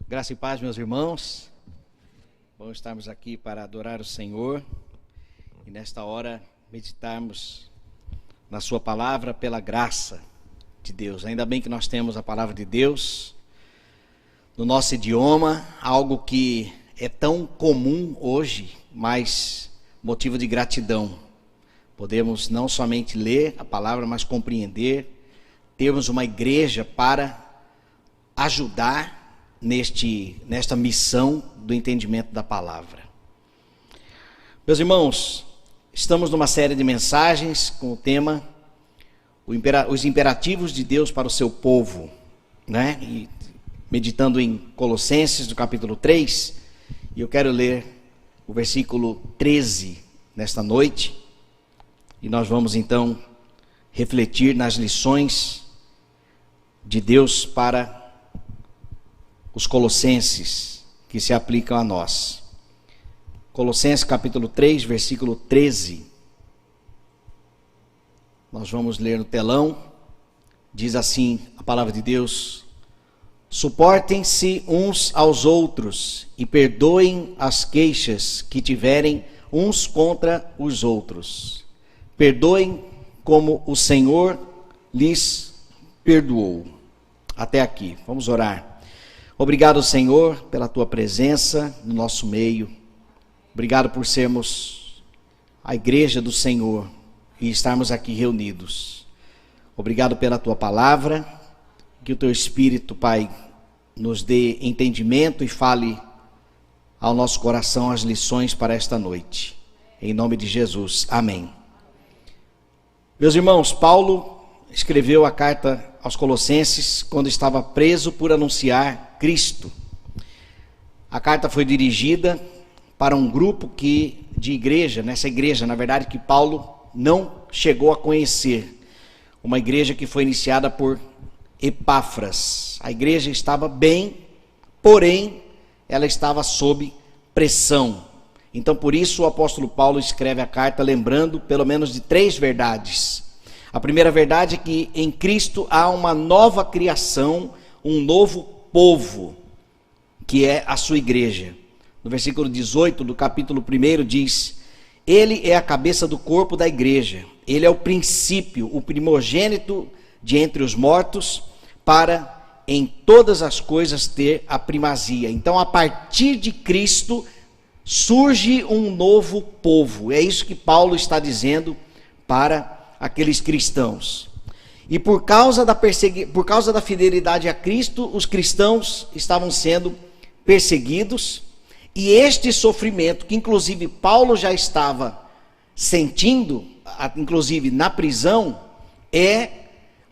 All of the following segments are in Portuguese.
Graça e paz, meus irmãos. Bom estarmos aqui para adorar o Senhor e nesta hora meditarmos na sua palavra pela graça de Deus. Ainda bem que nós temos a palavra de Deus no nosso idioma, algo que é tão comum hoje, mas motivo de gratidão. Podemos não somente ler a palavra, mas compreender, termos uma igreja para ajudar nesta missão do entendimento da palavra. Meus irmãos, estamos numa série de mensagens com o tema os imperativos de Deus para o seu povo, né? E meditando em Colossenses, do capítulo 3, e eu quero ler o versículo 13 nesta noite, e nós vamos então refletir nas lições de Deus para os colossenses, que se aplicam a nós. Colossenses capítulo 3, versículo 13. Nós vamos ler no telão. Diz assim a palavra de Deus: suportem-se uns aos outros e perdoem as queixas que tiverem uns contra os outros. Perdoem como o Senhor lhes perdoou. Até aqui, vamos orar. Obrigado, Senhor, pela Tua presença no nosso meio. Obrigado por sermos a igreja do Senhor e estarmos aqui reunidos. Obrigado pela Tua palavra, que o Teu Espírito, Pai, nos dê entendimento e fale ao nosso coração as lições para esta noite. Em nome de Jesus, amém. Meus irmãos, Paulo escreveu a carta aos Colossenses quando estava preso por anunciar Cristo. A carta foi dirigida para um grupo de igreja, nessa igreja, na verdade, que Paulo não chegou a conhecer. Uma igreja que foi iniciada por Epáfras. A igreja estava bem, porém, ela estava sob pressão. Então, por isso, o apóstolo Paulo escreve a carta lembrando pelo menos de 3 verdades. A primeira verdade é que em Cristo há uma nova criação, um novo povo, que é a sua igreja. No versículo 18 do capítulo 1 diz: Ele é a cabeça do corpo da igreja, Ele é o princípio, o primogênito de entre os mortos, para em todas as coisas ter a primazia. Então, a partir de Cristo, surge um novo povo. É isso que Paulo está dizendo para aqueles cristãos. E por causa da fidelidade a Cristo, os cristãos estavam sendo perseguidos, e este sofrimento, que inclusive Paulo já estava sentindo, inclusive na prisão, é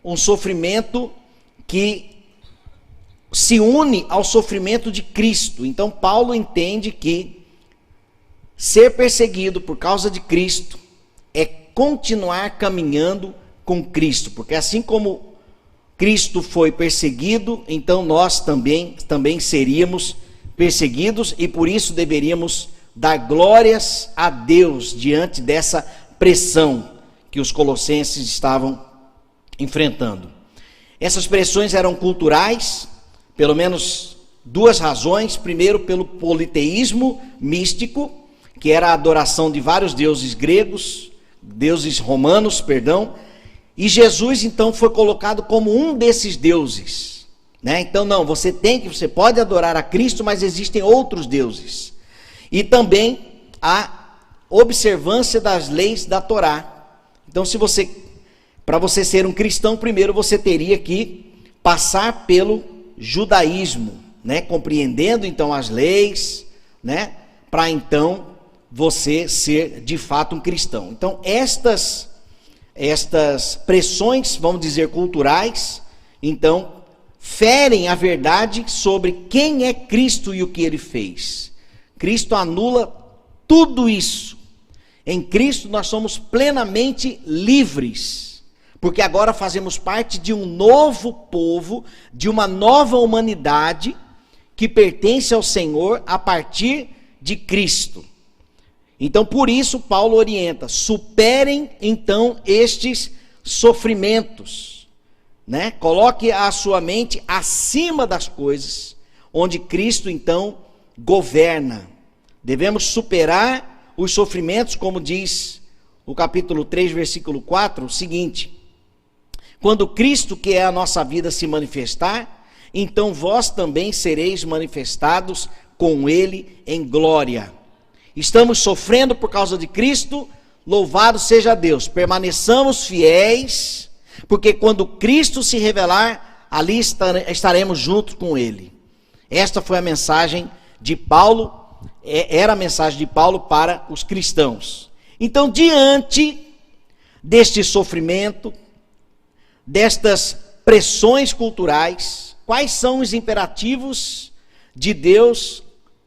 um sofrimento que se une ao sofrimento de Cristo. Então Paulo entende que ser perseguido por causa de Cristo é continuar caminhando com Cristo, porque assim como Cristo foi perseguido, então nós também seríamos perseguidos, e por isso deveríamos dar glórias a Deus diante dessa pressão que os colossenses estavam enfrentando. Essas pressões eram culturais, pelo menos 2 razões. Primeiro, pelo politeísmo místico, que era a adoração de vários deuses romanos, e Jesus então foi colocado como um desses deuses, né? Então não, você pode adorar a Cristo, mas existem outros deuses. E também a observância das leis da Torá. Então para você ser um cristão, primeiro você teria que passar pelo judaísmo, né? Compreendendo então as leis, né? Para então você ser de fato um cristão. Então estas pressões, vamos dizer, culturais, então ferem a verdade sobre quem é Cristo e o que Ele fez. Cristo anula tudo isso. Em Cristo nós somos plenamente livres, porque agora fazemos parte de um novo povo, de uma nova humanidade que pertence ao Senhor a partir de Cristo. Então, por isso, Paulo orienta: superem então estes sofrimentos, né? Coloque a sua mente acima das coisas, onde Cristo então governa. Devemos superar os sofrimentos, como diz o capítulo 3, versículo 4, o seguinte: quando Cristo, que é a nossa vida, se manifestar, então vós também sereis manifestados com Ele em glória. Estamos sofrendo por causa de Cristo, louvado seja Deus. Permaneçamos fiéis, porque quando Cristo se revelar, ali estaremos juntos com Ele. Esta foi a mensagem de Paulo, era a mensagem de Paulo para os cristãos. Então, diante deste sofrimento, destas pressões culturais, quais são os imperativos de Deus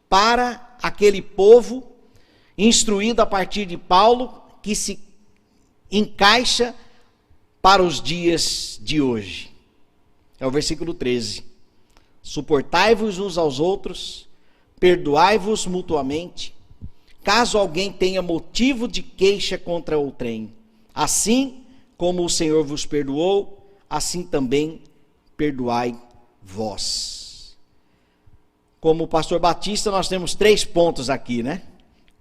para aquele povo instruído a partir de Paulo, que se encaixa para os dias de hoje? É o versículo 13. Suportai-vos uns aos outros, perdoai-vos mutuamente, caso alguém tenha motivo de queixa contra outrem. Assim como o Senhor vos perdoou, assim também perdoai vós. Como o pastor Batista, nós temos 3 pontos aqui, né?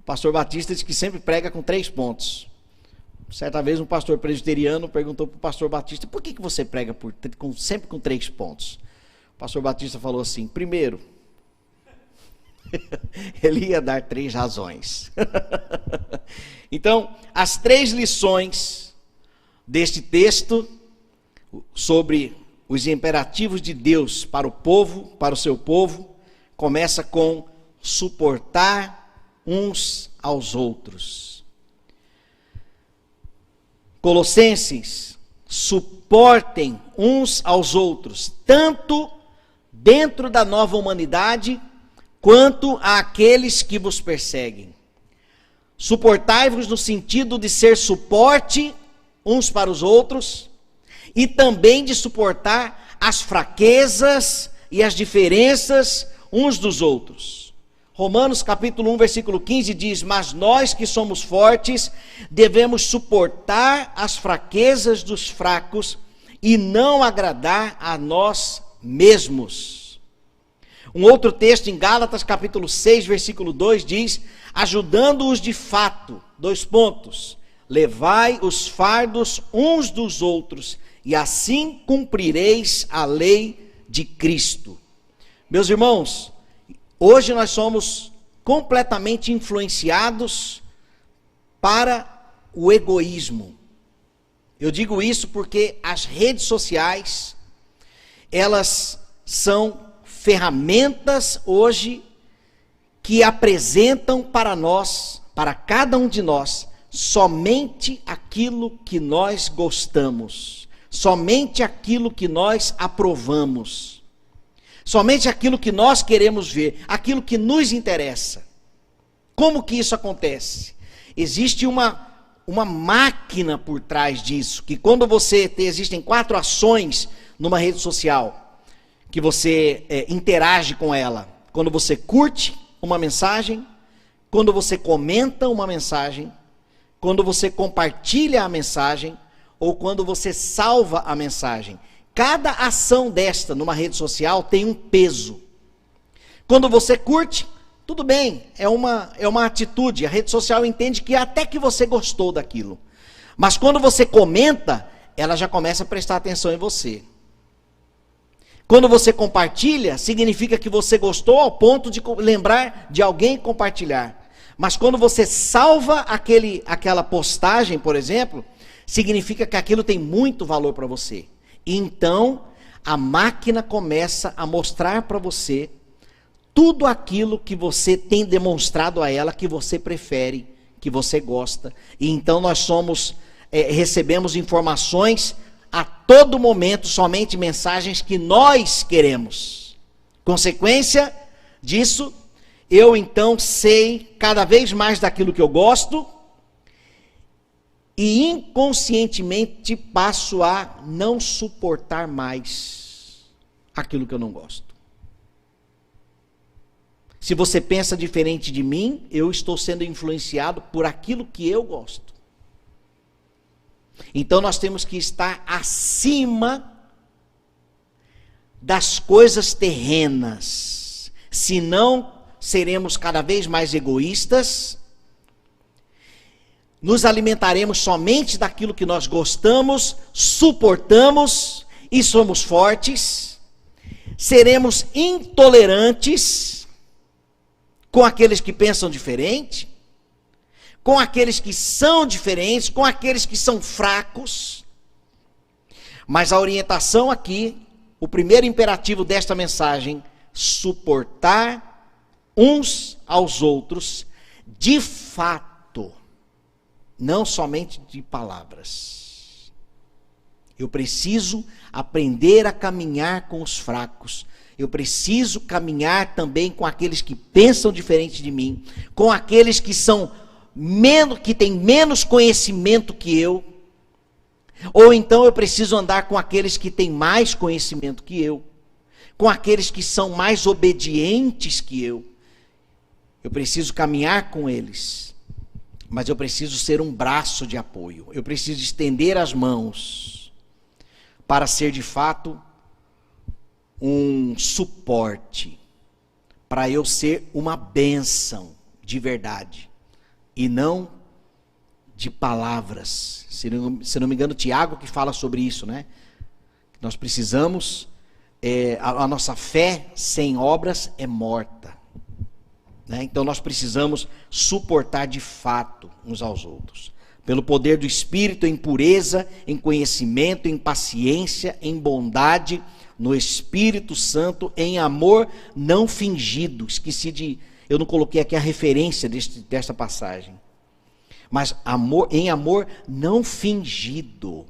O pastor Batista diz que sempre prega com 3 pontos. Certa vez um pastor presbiteriano perguntou para o pastor Batista: por que você prega sempre com 3 pontos? O pastor Batista falou assim: primeiro, ele ia dar 3 razões. Então, as 3 lições deste texto sobre os imperativos de Deus para o povo, para o seu povo, começa com suportar uns aos outros. Colossenses, suportem uns aos outros, tanto dentro da nova humanidade, quanto àqueles que vos perseguem. Suportai-vos no sentido de ser suporte uns para os outros, e também de suportar as fraquezas e as diferenças uns dos outros. Romanos capítulo 1, versículo 15 diz: mas nós que somos fortes, devemos suportar as fraquezas dos fracos e não agradar a nós mesmos. Um outro texto em Gálatas capítulo 6, versículo 2 diz: ajudando-os de fato, 2 pontos, levai os fardos uns dos outros, e assim cumprireis a lei de Cristo. Meus irmãos, hoje nós somos completamente influenciados para o egoísmo. Eu digo isso porque as redes sociais, elas são ferramentas hoje que apresentam para nós, para cada um de nós, somente aquilo que nós gostamos, somente aquilo que nós aprovamos, somente aquilo que nós queremos ver, aquilo que nos interessa. Como que isso acontece? Existe uma máquina por trás disso, que quando existem 4 ações numa rede social, que você interage com ela. Quando você curte uma mensagem, quando você comenta uma mensagem, quando você compartilha a mensagem, ou quando você salva a mensagem. Cada ação desta numa rede social tem um peso. Quando você curte, tudo bem, é uma atitude. A rede social entende que até que você gostou daquilo. Mas quando você comenta, ela já começa a prestar atenção em você. Quando você compartilha, significa que você gostou ao ponto de lembrar de alguém e compartilhar. Mas quando você salva aquela postagem, por exemplo, significa que aquilo tem muito valor para você. Então, a máquina começa a mostrar para você tudo aquilo que você tem demonstrado a ela, que você prefere, que você gosta. E então nós recebemos informações a todo momento, somente mensagens que nós queremos. Consequência disso, eu então sei cada vez mais daquilo que eu gosto, e inconscientemente passo a não suportar mais aquilo que eu não gosto. Se você pensa diferente de mim, eu estou sendo influenciado por aquilo que eu gosto. Então nós temos que estar acima das coisas terrenas. senão seremos cada vez mais egoístas, nos alimentaremos somente daquilo que nós gostamos, suportamos e somos fortes, seremos intolerantes com aqueles que pensam diferente, com aqueles que são diferentes, com aqueles que são fracos. Mas a orientação aqui, o primeiro imperativo desta mensagem, suportar uns aos outros de fato, não somente de palavras. Eu preciso aprender a caminhar com os fracos. Eu preciso caminhar também com aqueles que pensam diferente de mim, com aqueles que têm menos conhecimento que eu. Ou então eu preciso andar com aqueles que têm mais conhecimento que eu, com aqueles que são mais obedientes que eu. Eu preciso caminhar com eles, mas eu preciso ser um braço de apoio. Eu preciso estender as mãos para ser de fato um suporte, para eu ser uma bênção de verdade e não de palavras. Se não me engano, Tiago que fala sobre isso, né? Nós precisamos, a nossa fé sem obras é morta, né? Então nós precisamos suportar de fato uns aos outros, pelo poder do Espírito, em pureza, em conhecimento, em paciência, em bondade, no Espírito Santo, em amor não fingido. Eu não coloquei aqui a referência desta passagem. Mas em amor não fingido,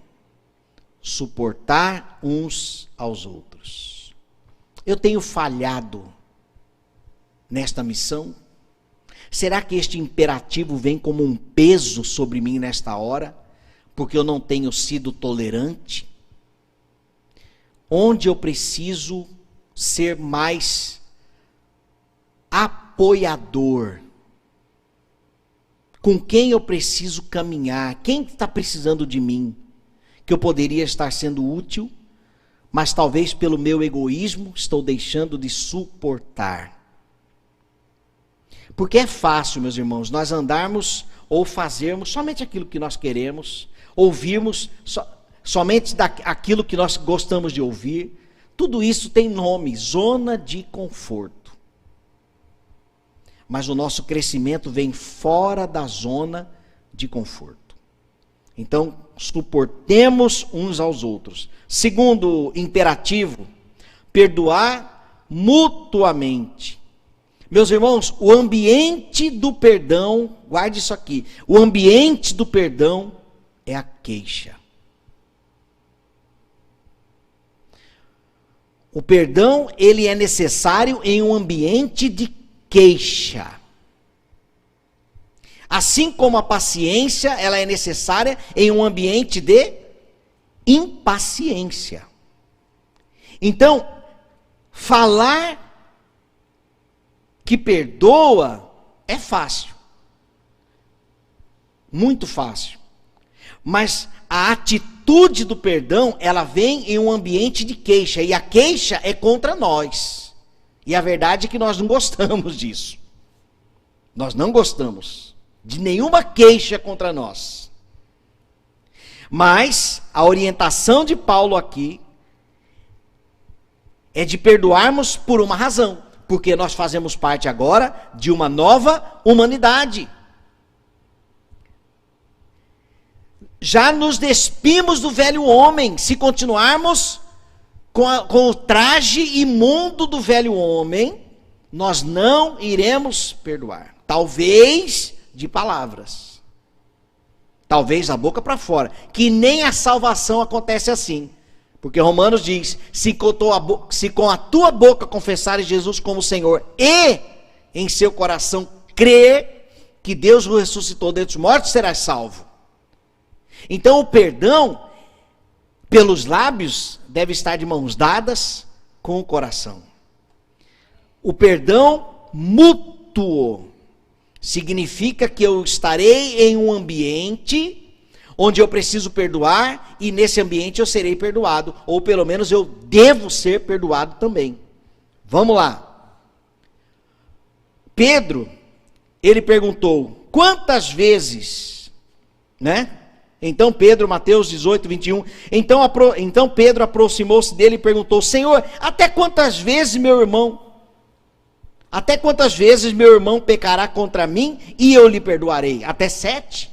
suportar uns aos outros. Eu tenho falhado nesta missão? Será que este imperativo vem como um peso sobre mim nesta hora, porque eu não tenho sido tolerante? Onde eu preciso ser mais apoiador? Com quem eu preciso caminhar? Quem está precisando de mim? Que eu poderia estar sendo útil, mas talvez pelo meu egoísmo estou deixando de suportar. Porque é fácil, meus irmãos, nós andarmos ou fazermos somente aquilo que nós queremos, ouvirmos somente aquilo que nós gostamos de ouvir. Tudo isso tem nome, zona de conforto. Mas o nosso crescimento vem fora da zona de conforto. Então, suportemos uns aos outros. Segundo imperativo, perdoar mutuamente. Meus irmãos, o ambiente do perdão, guarde isso aqui, o ambiente do perdão é a queixa. O perdão, ele é necessário em um ambiente de queixa. Assim como a paciência, ela é necessária em um ambiente de impaciência. Então, falar que perdoa é fácil. Muito fácil. Mas a atitude do perdão, ela vem em um ambiente de queixa. E a queixa é contra nós. E a verdade é que nós não gostamos disso. Nós não gostamos de nenhuma queixa contra nós. Mas a orientação de Paulo aqui é de perdoarmos por uma razão. Porque nós fazemos parte agora de uma nova humanidade. Já nos despimos do velho homem, se continuarmos com o traje imundo do velho homem, nós não iremos perdoar. Talvez de palavras. Talvez da boca para fora. Que nem a salvação acontece assim. Porque Romanos diz, se com a tua boca confessares Jesus como Senhor e em seu coração crer que Deus o ressuscitou dentre os mortos, serás salvo. Então o perdão pelos lábios deve estar de mãos dadas com o coração. O perdão mútuo significa que eu estarei em um ambiente onde eu preciso perdoar e nesse ambiente eu serei perdoado, ou pelo menos eu devo ser perdoado também. Vamos lá. Pedro, ele perguntou, quantas vezes, né? Então Pedro, Mateus 18, 21, então Pedro aproximou-se dele e perguntou, Senhor, até quantas vezes meu irmão pecará contra mim e eu lhe perdoarei? Até 7?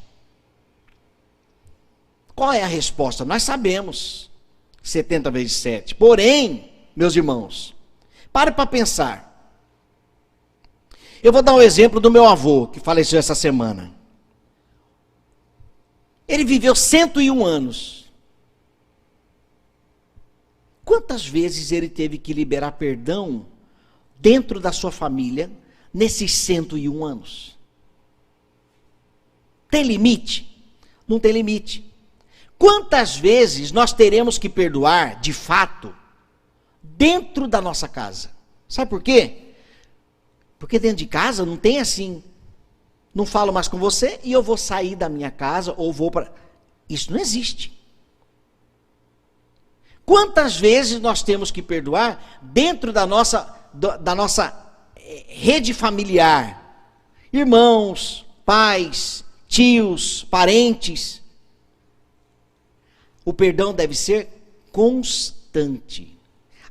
Qual é a resposta? Nós sabemos, 70 vezes 7. Porém, meus irmãos, pare para pensar. Eu vou dar um exemplo do meu avô, que faleceu essa semana. Ele viveu 101 anos. Quantas vezes ele teve que liberar perdão dentro da sua família nesses 101 anos? Tem limite? Não tem limite. Quantas vezes nós teremos que perdoar, de fato, dentro da nossa casa? Sabe por quê? Porque dentro de casa não tem assim, não falo mais com você e eu vou sair da minha casa ou vou para... Isso não existe. Quantas vezes nós temos que perdoar dentro da nossa rede familiar? Irmãos, pais, tios, parentes. O perdão deve ser constante.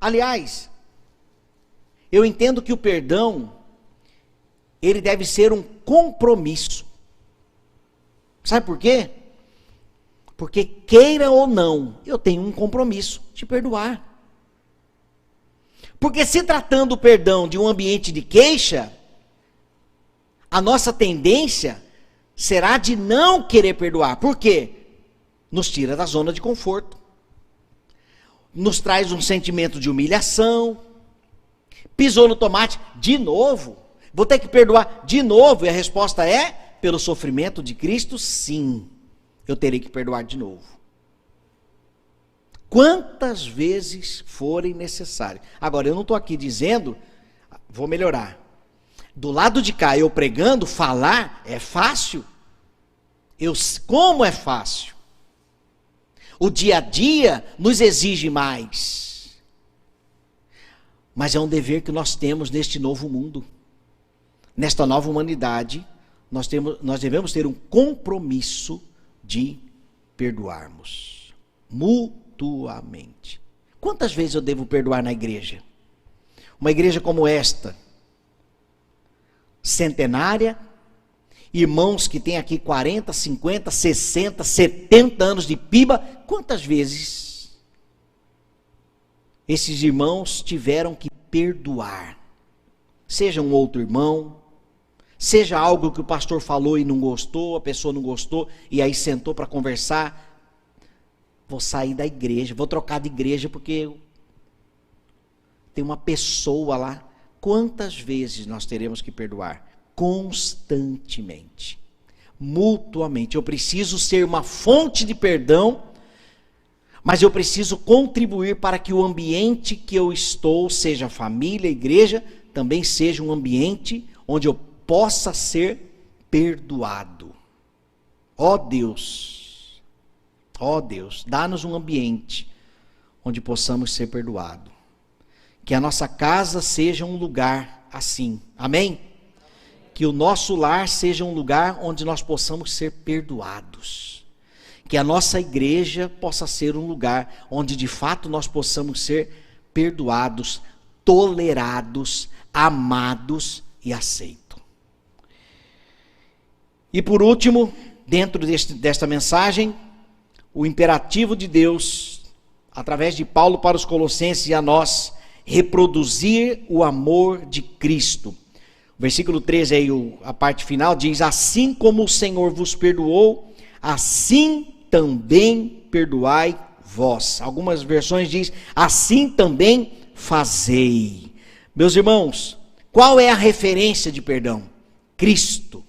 Aliás, eu entendo que o perdão, ele deve ser um compromisso. Sabe por quê? Porque queira ou não, eu tenho um compromisso de perdoar. Porque se tratando o perdão de um ambiente de queixa, a nossa tendência será de não querer perdoar. Por quê? Nos tira da zona de conforto. Nos traz um sentimento de humilhação. Pisou no tomate de novo. Vou ter que perdoar de novo? E a resposta é, pelo sofrimento de Cristo, sim. Eu terei que perdoar de novo. Quantas vezes forem necessárias. Agora, eu não estou aqui dizendo, vou melhorar. Do lado de cá, eu pregando, falar é fácil. Como é fácil? O dia a dia nos exige mais. Mas é um dever que nós temos neste novo mundo. Nesta nova humanidade, nós devemos ter um compromisso de perdoarmos mutuamente. Quantas vezes eu devo perdoar na igreja? Uma igreja como esta, centenária, irmãos que têm aqui 40, 50, 60, 70 anos de piba, quantas vezes esses irmãos tiveram que perdoar? Seja um outro irmão, seja algo que o pastor falou e não gostou, a pessoa não gostou, e aí sentou para conversar, vou sair da igreja, vou trocar de igreja porque tem uma pessoa lá. Quantas vezes nós teremos que perdoar? Constantemente, mutuamente. Eu preciso ser uma fonte de perdão, mas eu preciso contribuir para que o ambiente que eu estou, seja família, igreja, também seja um ambiente onde eu possa ser perdoado. Ó Deus, dá-nos um ambiente onde possamos ser perdoados. Que a nossa casa seja um lugar assim, amém? Que o nosso lar seja um lugar onde nós possamos ser perdoados. Que a nossa igreja possa ser um lugar onde de fato nós possamos ser perdoados, tolerados, amados e aceitos. E por último, dentro desta mensagem, o imperativo de Deus, através de Paulo para os Colossenses e a nós, reproduzir o amor de Cristo. O versículo 13, aí, a parte final, diz, assim como o Senhor vos perdoou, assim também perdoai vós. Algumas versões diz, assim também fazei. Meus irmãos, qual é a referência de perdão? Cristo.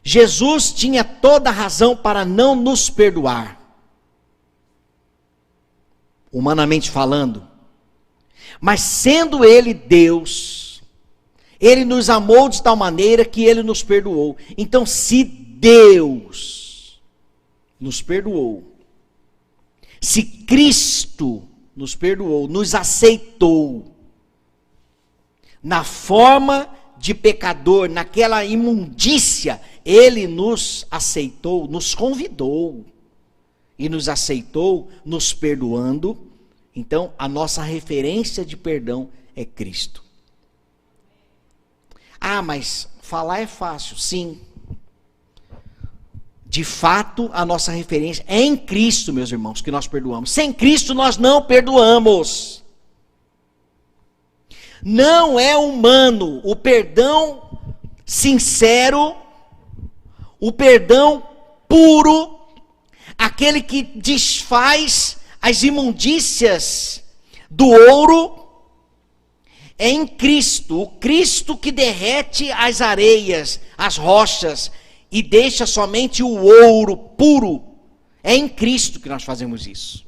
Jesus tinha toda a razão para não nos perdoar, humanamente falando, mas sendo Ele Deus, Ele nos amou de tal maneira que Ele nos perdoou. Então, se Deus nos perdoou, se Cristo nos perdoou, nos aceitou, na forma de pecador, naquela imundícia, ele nos aceitou, nos convidou e nos aceitou, nos perdoando. Então, a nossa referência de perdão é Cristo. Ah, mas falar é fácil. Sim. De fato, a nossa referência é em Cristo, meus irmãos, que nós perdoamos. Sem Cristo, nós não perdoamos. Não é humano o perdão sincero, o perdão puro, aquele que desfaz as imundícias do ouro, é em Cristo, o Cristo que derrete as areias, as rochas, e deixa somente o ouro puro. É em Cristo que nós fazemos isso.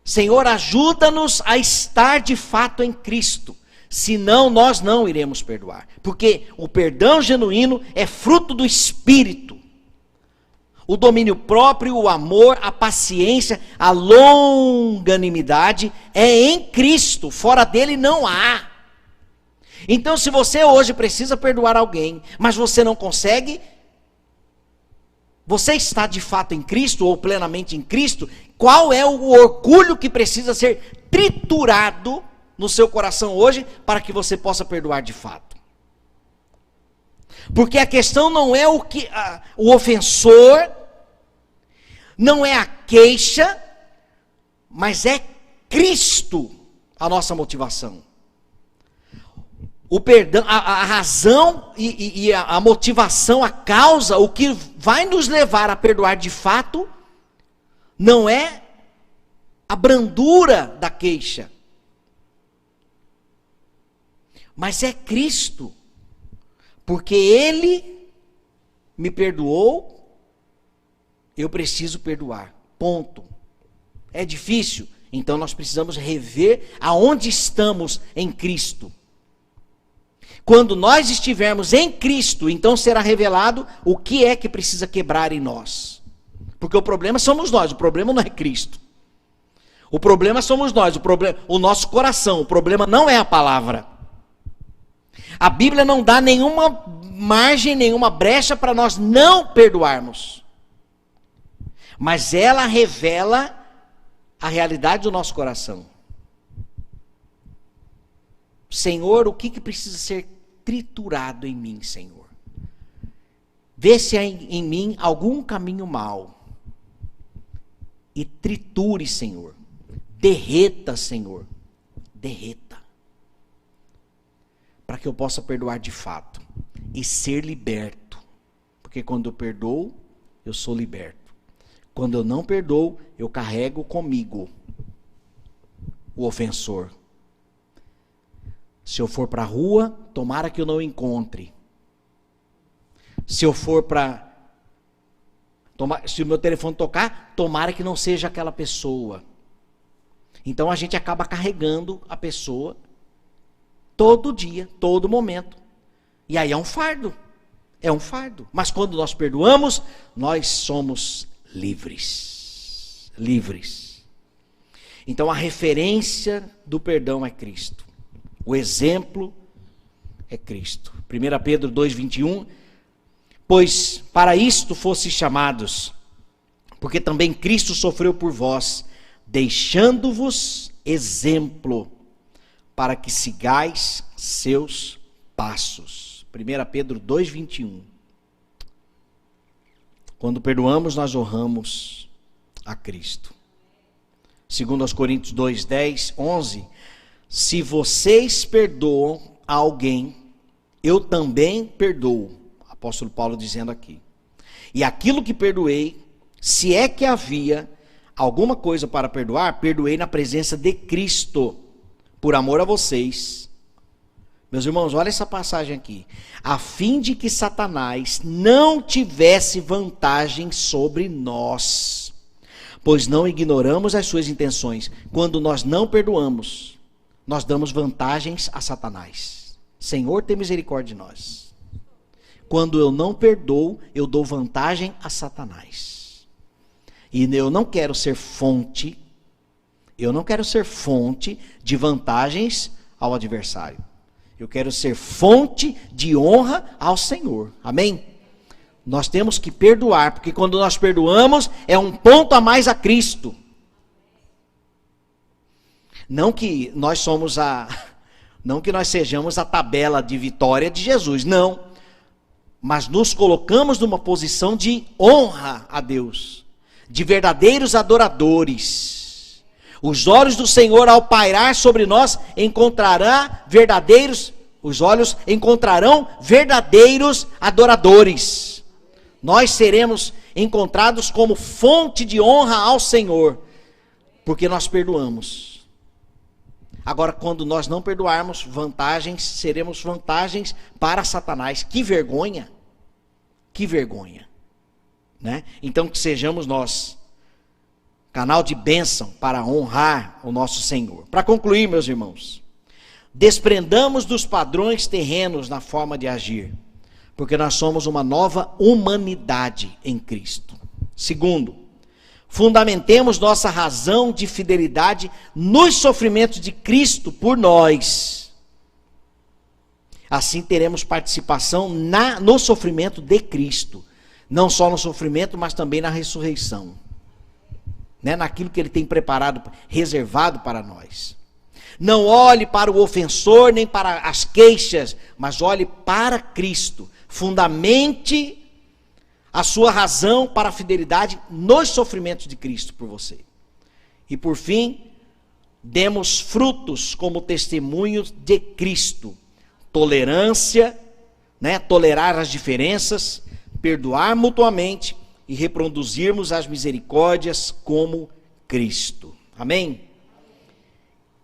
Senhor, ajuda-nos a estar de fato em Cristo, senão nós não iremos perdoar, porque o perdão genuíno é fruto do Espírito. O domínio próprio, o amor, a paciência, a longanimidade é em Cristo, fora dele não há. Então, se você hoje precisa perdoar alguém, mas você não consegue, você está de fato em Cristo ou plenamente em Cristo, qual é o orgulho que precisa ser triturado no seu coração hoje para que você possa perdoar de fato? Porque a questão não é o ofensor, não é a queixa, mas é Cristo a nossa motivação. O perdão, a razão e a motivação, a causa, o que vai nos levar a perdoar de fato, não é a brandura da queixa, mas é Cristo, porque Ele me perdoou, eu preciso perdoar, ponto. É difícil, então nós precisamos rever aonde estamos em Cristo. Quando nós estivermos em Cristo, então será revelado o que é que precisa quebrar em nós. Porque o problema somos nós, o problema não é Cristo. O problema somos nós, o nosso coração, o problema não é a palavra. A Bíblia não dá nenhuma margem, nenhuma brecha para nós não perdoarmos. Mas ela revela a realidade do nosso coração. Senhor, o que precisa ser triturado em mim, Senhor? Vê se há em mim algum caminho mau. E triture, Senhor. Derreta, Senhor. Derreta. Para que eu possa perdoar de fato. E ser liberto. Porque quando eu perdoo, eu sou liberto. Quando eu não perdoo, eu carrego comigo o ofensor. Se eu for para a rua, tomara que eu não encontre. Se eu for se o meu telefone tocar, tomara que não seja aquela pessoa. Então a gente acaba carregando a pessoa todo dia, todo momento. E aí é um fardo. É um fardo. Mas quando nós perdoamos, nós somos livres. Livres. Então a referência do perdão é Cristo. O exemplo é Cristo. 1 Pedro 2,21. Pois para isto fostes chamados, porque também Cristo sofreu por vós, deixando-vos exemplo, para que sigais seus passos. 1 Pedro 2,21. Quando perdoamos, nós honramos a Cristo. 2 Coríntios 2:10, 11. Se vocês perdoam a alguém, eu também perdoo. Apóstolo Paulo dizendo aqui. E aquilo que perdoei, se é que havia alguma coisa para perdoar, perdoei na presença de Cristo, por amor a vocês. Meus irmãos, olha essa passagem aqui. A fim de que Satanás não tivesse vantagem sobre nós, pois não ignoramos as suas intenções. Quando nós não perdoamos, nós damos vantagens a Satanás. Senhor, tem misericórdia de nós. Quando eu não perdoo, eu dou vantagem a Satanás. E eu não quero ser fonte de vantagens ao adversário. Eu quero ser fonte de honra ao Senhor. Amém? Nós temos que perdoar, porque quando nós perdoamos, é um ponto a mais a Cristo. Não que nós sejamos a tabela de vitória de Jesus, não. Mas nos colocamos numa posição de honra a Deus, de verdadeiros adoradores. Os olhos do Senhor, ao pairar sobre nós, os olhos encontrarão verdadeiros adoradores. Nós seremos encontrados como fonte de honra ao Senhor, porque nós perdoamos. Agora, quando nós não perdoarmos, seremos vantagens para Satanás. Que vergonha! Que vergonha! Né? Então, que sejamos nós canal de bênção para honrar o nosso Senhor. Para concluir, meus irmãos, desprendamos dos padrões terrenos na forma de agir, porque nós somos uma nova humanidade em Cristo. Segundo, fundamentemos nossa razão de fidelidade nos sofrimentos de Cristo por nós. Assim teremos participação no sofrimento de Cristo. Não só no sofrimento, mas também na ressurreição. Né? Naquilo que Ele tem preparado, reservado para nós. Não olhe para o ofensor, nem para as queixas, mas olhe para Cristo. Fundamente a sua razão para a fidelidade nos sofrimentos de Cristo por você. E por fim, demos frutos como testemunhos de Cristo. Tolerância, né? Tolerar as diferenças, perdoar mutuamente e reproduzirmos as misericórdias como Cristo. Amém?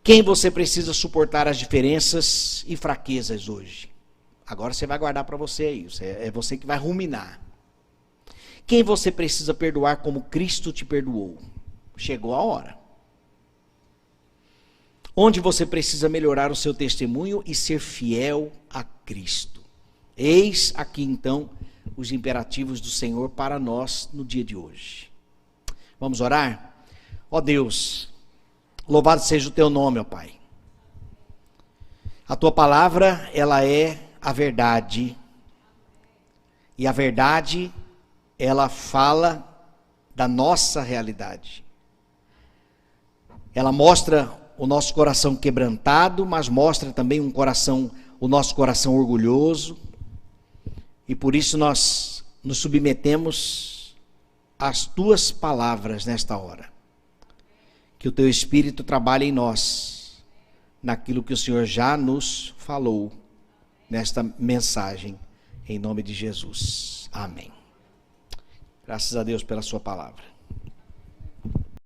Quem você precisa suportar as diferenças e fraquezas hoje? Agora você vai guardar para você aí, é você que vai ruminar. Quem você precisa perdoar como Cristo te perdoou? Chegou a hora. Onde você precisa melhorar o seu testemunho e ser fiel a Cristo? Eis aqui então os imperativos do Senhor para nós no dia de hoje. Vamos orar? Ó Deus, louvado seja o teu nome, ó Pai. A tua palavra, ela é a verdade. E a verdade, ela fala da nossa realidade. Ela mostra o nosso coração quebrantado, mas mostra também o nosso coração orgulhoso. E por isso nós nos submetemos às tuas palavras nesta hora. Que o teu Espírito trabalhe em nós, naquilo que o Senhor já nos falou, nesta mensagem, em nome de Jesus. Amém. Graças a Deus pela sua palavra.